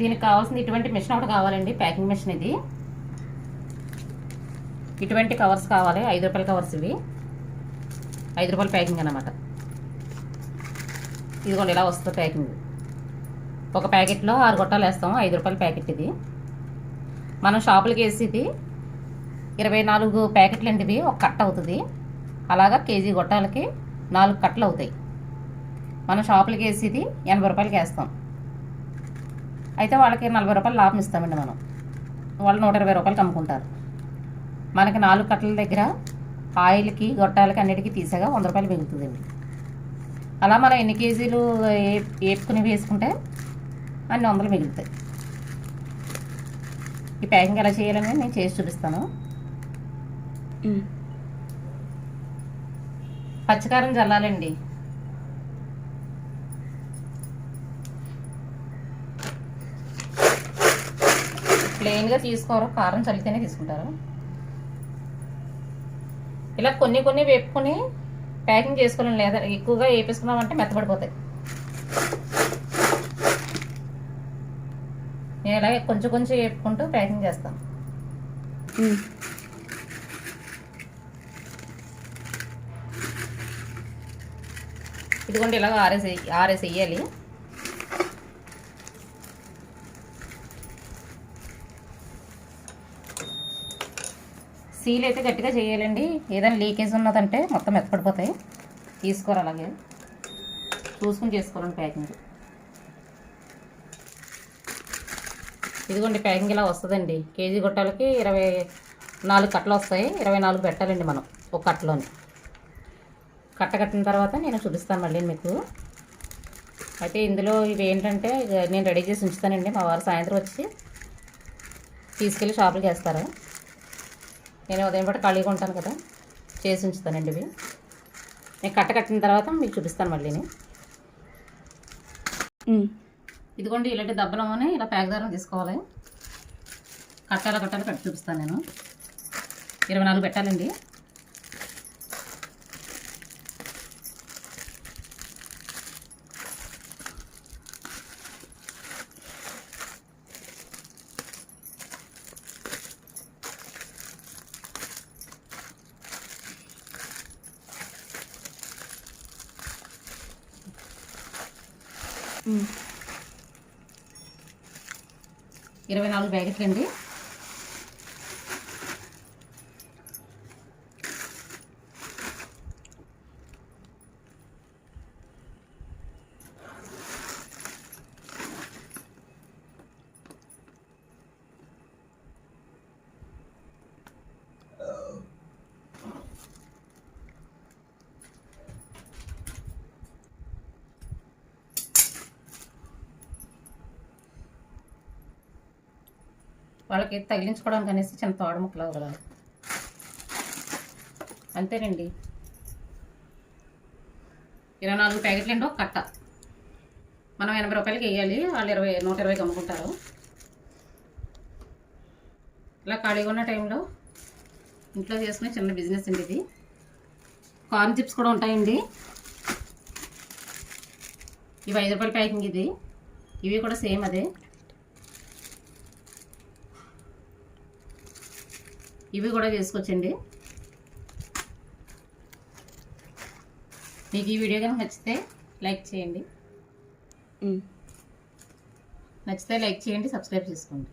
దీనికి కావాల్సిన ఇటువంటి మిషన్ ఒకటి కావాలండి, ప్యాకింగ్ మిషన్ ఇది. ఇటువంటి కవర్స్ కావాలి, 5 రూపాయల కవర్స్ ఇవి, 5 రూపాయల ప్యాకింగ్ అన్నమాట. ఇదిగోండి ఇలా వస్తుంది ప్యాకింగ్. ఒక ప్యాకెట్లో 6 గొట్టాలు వేస్తాము, 5 రూపాయల ప్యాకెట్ ఇది. మనం షాపులకి వేసి ఇది 24 ప్యాకెట్లు అండి, ఇవి ఒక కట్ట అవుతుంది. అలాగా కేజీ గొట్టాలకి 4 కట్టలు అవుతాయి. మనం షాపులకి వేసి ఇది 80 రూపాయలకి వేస్తాం. అయితే వాళ్ళకి 40 రూపాయలు లాభం ఇస్తామండి మనం. వాళ్ళు 120 రూపాయలకి అమ్ముకుంటారు. మనకి 4 కట్టల దగ్గర ఆయిల్కి గొట్టాలకి అన్నిటికీ తీసాగా 100 రూపాయలు మిగులుతుందండి. అలా మనం ఎన్ని కేజీలు వేపుకుని వేసుకుంటే అన్ని 100 మిగులుతాయి. ఈ ప్యాకింగ్ ఎలా చేయాలని నేను చేసి చూపిస్తాను. పచ్చికారం జల్లాలండి. ప్లెయిన్గా తీసుకోరు, కారం చల్లితేనే తీసుకుంటారు. ఇలా కొన్ని కొన్ని వేపుకొని ప్యాకింగ్ చేసుకోలేం, లేదా ఎక్కువగా వేపేసుకున్నామంటే మెత్తబడిపోతాయి. నేను ఇలాగే కొంచెం కొంచెం వేపుకుంటూ ప్యాకింగ్ చేస్తాను. ఇదిగోండి ఇలాగ ఆరేసి వేయాలి. సీల్ అయితే గట్టిగా చేయాలండి, ఏదైనా లీకేజ్ ఉన్నదంటే మొత్తం మెత్తపడిపోతాయి. తీసుకోరు, అలాగే చూసుకుని చేసుకోవాలండి ప్యాకింగ్. ఇదిగోండి ప్యాకింగ్ ఇలా వస్తుందండి. కేజీ గొట్టాలకి 24 కట్టలు వస్తాయి. 24 పెట్టాలండి మనం ఒక కట్టలోని. కట్ట కట్టిన తర్వాత నేను చూపిస్తాను మళ్ళీ మీకు. అయితే ఇందులో ఇవి ఏంటంటే నేను రెడీ చేసి ఉంచుతానండి. మా వారు సాయంత్రం వచ్చి తీసుకెళ్ళి షాపులకి వేస్తారు. నేను ఉదయం పాటు ఖాళీగా ఉంటాను కదా, చేసి ఉంచుతానండి ఇవి. నేను కట్ట కట్టిన తర్వాత మీకు చూపిస్తాను మళ్ళీని. ఇదిగోండి ఇలాంటి దబ్బలమని ఇలా ప్యాక్ దారం తీసుకోవాలి. కట్టాల కట్టాలు కట్టి చూపిస్తాను నేను. 24 పెట్టాలండి. Mm. 24 ప్యాకెట్లు అండి. వాళ్ళకి తగిలించుకోవడానికి అనేసి చిన్న తోడ ముక్కలు కదా, అంతేనండి. 24 ప్యాకెట్లు అండి ఒక కట్ట. మనం 80 రూపాయలకి వేయాలి, వాళ్ళు 120కి అమ్ముకుంటారు. ఇలా ఖాళీగా ఉన్న టైంలో ఇంట్లో చేసుకునే చిన్న బిజినెస్ అండి ఇది. కార్న్ చిప్స్ కూడా ఉంటాయండి. ఇవి 5 రూపాయల ప్యాకింగ్ ఇది. ఇవి కూడా సేమ్ అదే. ఇవి కూడా చేసుకోవచ్చండి. మీకు ఈ వీడియో కనుక నచ్చితే లైక్ చేయండి, సబ్స్క్రైబ్ చేసుకోండి.